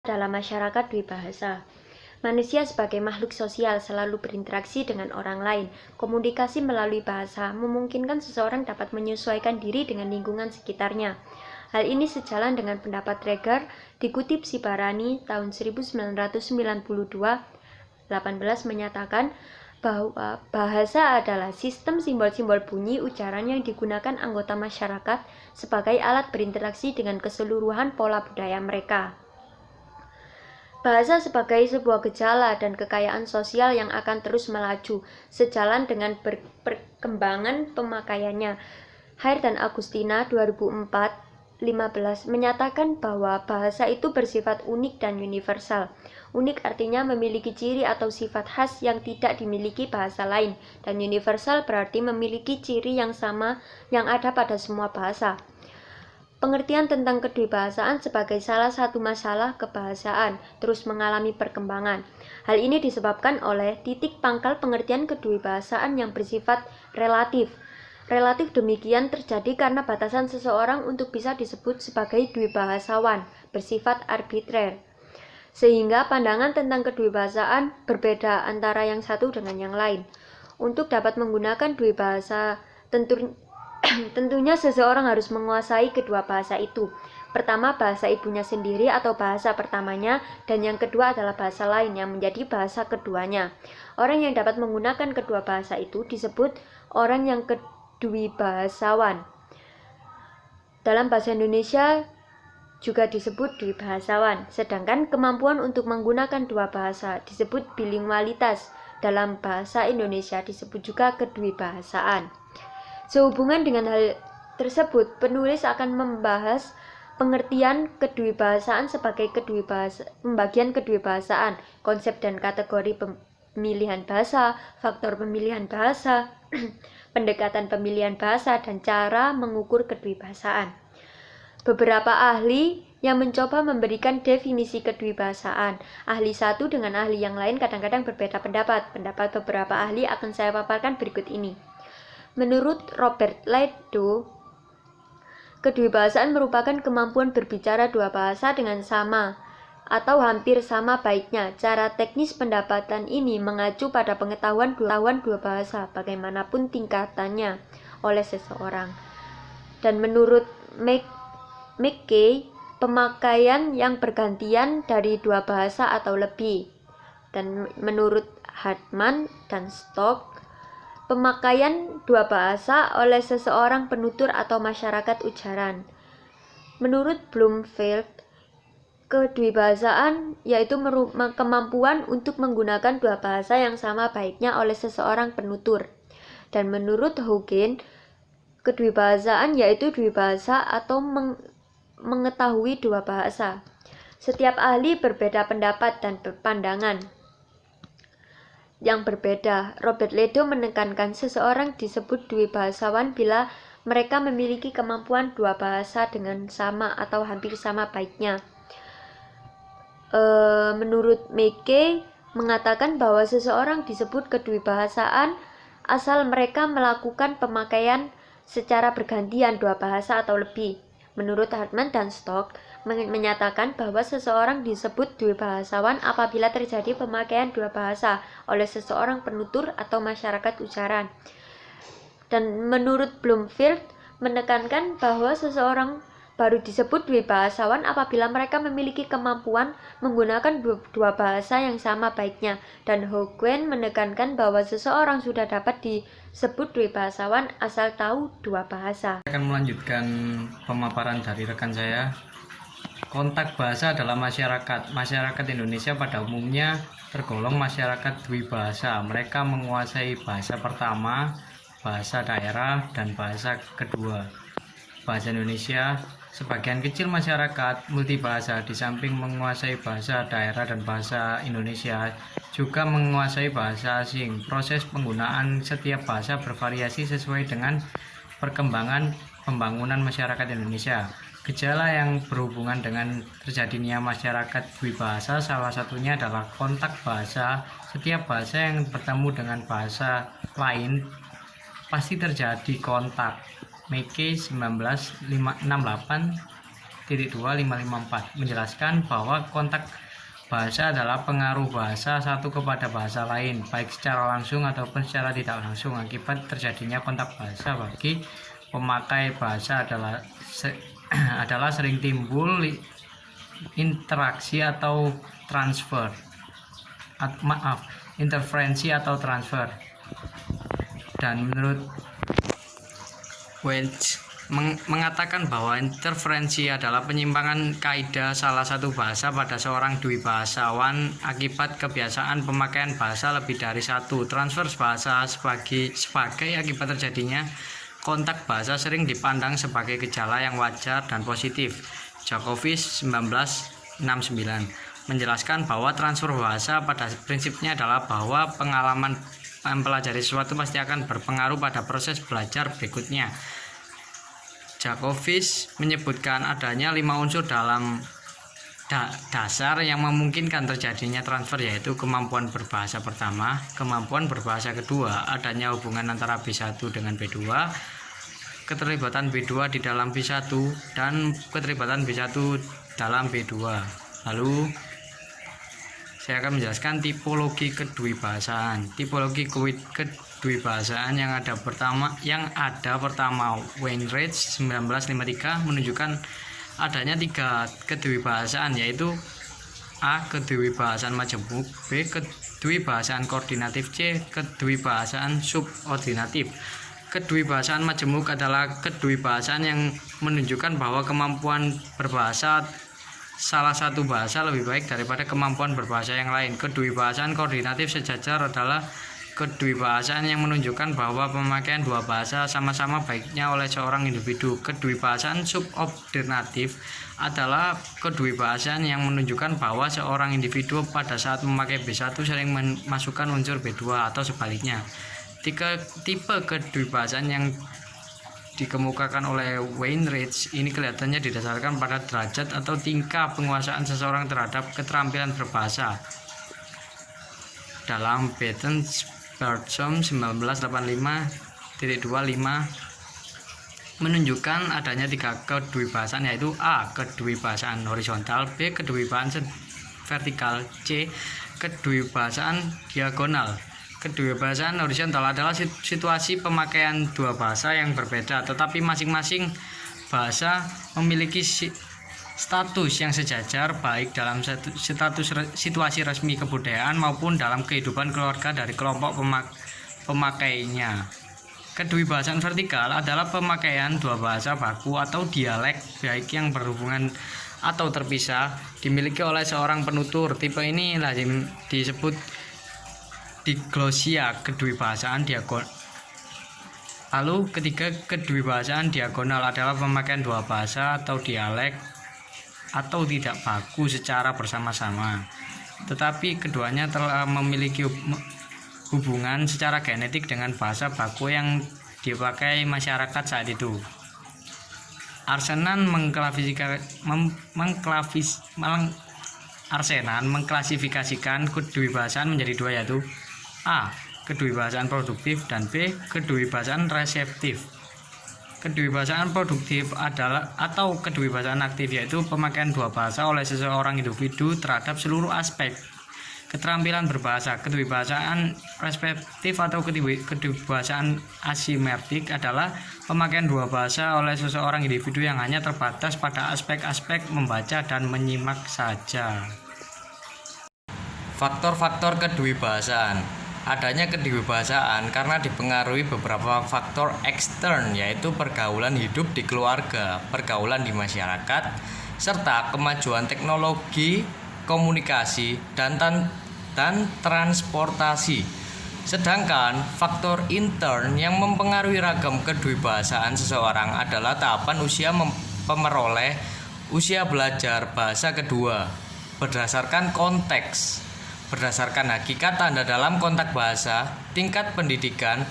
dalam masyarakat dwibahasa. Manusia sebagai makhluk sosial selalu berinteraksi dengan orang lain. Komunikasi melalui bahasa memungkinkan seseorang dapat menyesuaikan diri dengan lingkungan sekitarnya. Hal ini sejalan dengan pendapat Traeger, dikutip Sibarani tahun 1992, 18 menyatakan bahwa bahasa adalah sistem simbol-simbol bunyi ucapan yang digunakan anggota masyarakat sebagai alat berinteraksi dengan keseluruhan pola budaya mereka. Bahasa sebagai sebuah gejala dan kekayaan sosial yang akan terus melaju, sejalan dengan perkembangan pemakaiannya. Hair dan Agustina 2004-15 menyatakan bahwa bahasa itu bersifat unik dan universal. Unik artinya memiliki ciri atau sifat khas yang tidak dimiliki bahasa lain, dan universal berarti memiliki ciri yang sama yang ada pada semua bahasa. Pengertian tentang kedwibahasaan sebagai salah satu masalah kebahasaan terus mengalami perkembangan. Hal ini disebabkan oleh titik pangkal pengertian kedwibahasaan yang bersifat relatif. Relatif demikian terjadi karena batasan seseorang untuk bisa disebut sebagai dwibahasawan bersifat arbitrer. Sehingga pandangan tentang kedwibahasaan berbeda antara yang satu dengan yang lain. Untuk dapat menggunakan dwibahasa tentunya seseorang harus menguasai kedua bahasa itu. Pertama, bahasa ibunya sendiri atau bahasa pertamanya, dan yang kedua adalah bahasa lain yang menjadi bahasa keduanya. Orang yang dapat menggunakan kedua bahasa itu disebut orang yang kedwibahasawan. Dalam bahasa Indonesia juga disebut dwibahasawan, sedangkan kemampuan untuk menggunakan dua bahasa disebut bilingualitas. Dalam bahasa Indonesia disebut juga kedwibahasaan. Sehubungan dengan hal tersebut, penulis akan membahas pengertian kedwibahasaan sebagai pembagian kedwibahasaan, konsep dan kategori pemilihan bahasa, faktor pemilihan bahasa, pendekatan pemilihan bahasa, dan cara mengukur kedwibahasaan. Beberapa ahli yang mencoba memberikan definisi kedwibahasaan. Ahli satu dengan ahli yang lain kadang-kadang berbeda pendapat. Pendapat beberapa ahli akan saya paparkan berikut ini. Menurut Robert Ledo, kedwibahasaan merupakan kemampuan berbicara dua bahasa dengan sama atau hampir sama baiknya. Cara teknis pendapatan ini mengacu pada pengetahuan dua bahasa, bagaimanapun tingkatannya, oleh seseorang. Dan menurut McKay, pemakaian yang bergantian dari dua bahasa atau lebih. Dan menurut Hartman dan Stock, pemakaian dua bahasa oleh seseorang penutur atau masyarakat ujaran. Menurut Bloomfield, kedwibahasaan yaitu kemampuan untuk menggunakan dua bahasa yang sama baiknya oleh seseorang penutur. Dan menurut Hogan, kedwibahasaan yaitu dwibahasa atau mengetahui dua bahasa. Setiap ahli berbeda pendapat dan pandangan yang berbeda. Robert Ledo menekankan seseorang disebut dwibahasawan bila mereka memiliki kemampuan dua bahasa dengan sama atau hampir sama baiknya. Menurut McKay mengatakan bahwa seseorang disebut kedwibahasaan asal mereka melakukan pemakaian secara bergantian dua bahasa atau lebih. Menurut Hartman dan Stock menyatakan bahwa seseorang disebut dwibahasawan apabila terjadi pemakaian dua bahasa oleh seseorang penutur atau masyarakat ujaran. Dan menurut Bloomfield menekankan bahwa seseorang baru disebut dwibahasawan apabila mereka memiliki kemampuan menggunakan dua bahasa yang sama baiknya. Dan Hogan menekankan bahwa seseorang sudah dapat disebut dwibahasawan asal tahu dua bahasa. Saya akan melanjutkan pemaparan dari rekan saya. Kontak bahasa dalam masyarakat. Masyarakat Indonesia pada umumnya tergolong masyarakat dwibahasa. Mereka menguasai bahasa pertama, bahasa daerah, dan bahasa kedua. Bahasa Indonesia, sebagian kecil masyarakat multibahasa di samping menguasai bahasa daerah dan bahasa Indonesia, juga menguasai bahasa asing. Proses penggunaan setiap bahasa bervariasi sesuai dengan perkembangan pembangunan masyarakat Indonesia. Gejala yang berhubungan dengan terjadinya masyarakat dwibahasa salah satunya adalah kontak bahasa. Setiap bahasa yang bertemu dengan bahasa lain pasti terjadi kontak. McKay 1968 554 menjelaskan bahwa kontak bahasa adalah pengaruh bahasa satu kepada bahasa lain, baik secara langsung ataupun secara tidak langsung. Akibat terjadinya kontak bahasa bagi pemakai bahasa adalah sering timbul interaksi atau transfer. Interferensi atau transfer. Dan menurut Welch mengatakan bahwa interferensi adalah penyimpangan kaidah salah satu bahasa pada seorang dwi bahasawan akibat kebiasaan pemakaian bahasa lebih dari satu. Transfer bahasa sebagai akibat terjadinya kontak bahasa sering dipandang sebagai gejala yang wajar dan positif. Djokovic 1969 menjelaskan bahwa transfer bahasa pada prinsipnya adalah bahwa pengalaman mempelajari sesuatu pasti akan berpengaruh pada proses belajar berikutnya. Djokovic menyebutkan adanya 5 unsur dalam dasar yang memungkinkan terjadinya transfer, yaitu kemampuan berbahasa pertama, kemampuan berbahasa kedua, adanya hubungan antara B1 dengan B2, keterlibatan B2 di dalam B1, dan keterlibatan B1 dalam B2. Lalu saya akan menjelaskan tipologi kedwibahasaan. Tipologi kedwibahasaan yang ada pertama Weinreich 1953 menunjukkan adanya 3 kedwibahasaan, yaitu A. Kedwibahasaan majemuk, B. Kedwibahasaan koordinatif, C. Kedwibahasaan subordinatif. Kedwibahasaan majemuk adalah kedwibahasaan yang menunjukkan bahwa kemampuan berbahasa salah satu bahasa lebih baik daripada kemampuan berbahasa yang lain. Kedwibahasaan koordinatif sejajar adalah kedwibahasaan yang menunjukkan bahwa pemakaian dua bahasa sama-sama baiknya oleh seorang individu. Kedwibahasaan subordinatif adalah kedwibahasaan yang menunjukkan bahwa seorang individu pada saat memakai B1 sering memasukkan unsur B2 atau sebaliknya. Tipe kedwibahasaan yang dikemukakan oleh Weinreich ini kelihatannya didasarkan pada derajat atau tingkah penguasaan seseorang terhadap keterampilan berbahasa. Dalam Bateson 1985-25 menunjukkan adanya 3 kedwibahasaan, yaitu A. Kedwibahasaan horizontal, B. Kedwibahasaan vertikal, C. Kedwibahasaan diagonal. Kedwibahasaan horizontal adalah situasi pemakaian dua bahasa yang berbeda, tetapi masing-masing bahasa memiliki status yang sejajar baik dalam situasi resmi kebudayaan maupun dalam kehidupan keluarga dari kelompok pemakainya. Kedwibahasaan vertikal adalah pemakaian dua bahasa baku atau dialek baik yang berhubungan atau terpisah dimiliki oleh seorang penutur. Tipe ini lazim disebut diglosia. Kedwibahasaan diagonal. Lalu ketiga, kedwibahasaan diagonal adalah pemakaian dua bahasa atau dialek atau tidak baku secara bersama-sama, tetapi keduanya telah memiliki hubungan secara genetik dengan bahasa baku yang dipakai masyarakat saat itu. Arsenan mengklasifikasikan kedwibahasaan menjadi 2, yaitu A. Kedwibahasaan produktif dan B. Kedwibahasaan reseptif. Kedwibahasaan produktif adalah atau kedwibahasaan aktif, yaitu pemakaian dua bahasa oleh seseorang individu terhadap seluruh aspek keterampilan berbahasa. Kedwibahasaan reseptif atau kedwibahasaan asimetrik adalah pemakaian dua bahasa oleh seseorang individu yang hanya terbatas pada aspek-aspek membaca dan menyimak saja. Faktor-faktor kedwibahasaan. Adanya kedwibahasaan karena dipengaruhi beberapa faktor ekstern, yaitu pergaulan hidup di keluarga, pergaulan di masyarakat, serta kemajuan teknologi, komunikasi, dan transportasi. Sedangkan faktor intern yang mempengaruhi ragam kedwibahasaan seseorang adalah tahapan usia pemeroleh usia belajar bahasa kedua berdasarkan konteks, berdasarkan hakikat tanda dalam kontak bahasa, tingkat pendidikan,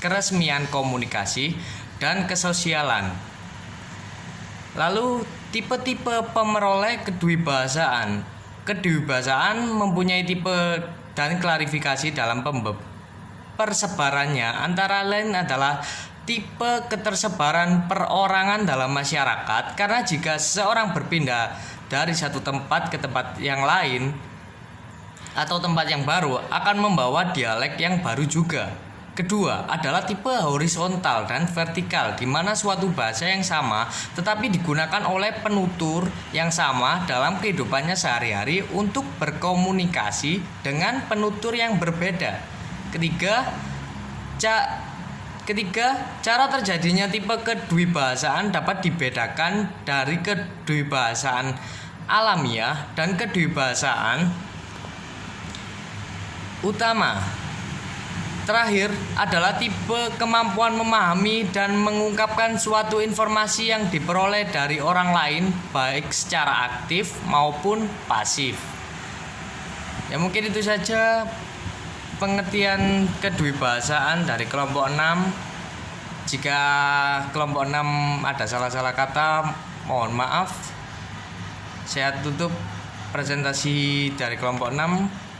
keresmian komunikasi, dan kesosialan. Lalu tipe-tipe pemeroleh kedwibahasaan. Kedwibahasaan mempunyai tipe dan klarifikasi dalam persebarannya, antara lain adalah tipe ketersebaran perorangan dalam masyarakat, karena jika seseorang berpindah dari satu tempat ke tempat yang lain atau tempat yang baru akan membawa dialek yang baru juga. Kedua adalah tipe horizontal dan vertikal, di mana suatu bahasa yang sama tetapi digunakan oleh penutur yang sama dalam kehidupannya sehari-hari untuk berkomunikasi dengan penutur yang berbeda. Ketiga, cara terjadinya tipe kedwibahasaan dapat dibedakan dari kedwibahasaan alamiah dan kedwibahasaan utama. Terakhir adalah tipe kemampuan memahami dan mengungkapkan suatu informasi yang diperoleh dari orang lain, baik secara aktif maupun pasif. Ya, mungkin itu saja pengertian kedwibahasaan dari kelompok 6. Jika kelompok 6 ada salah-salah kata, mohon maaf. Saya tutup presentasi dari kelompok 6.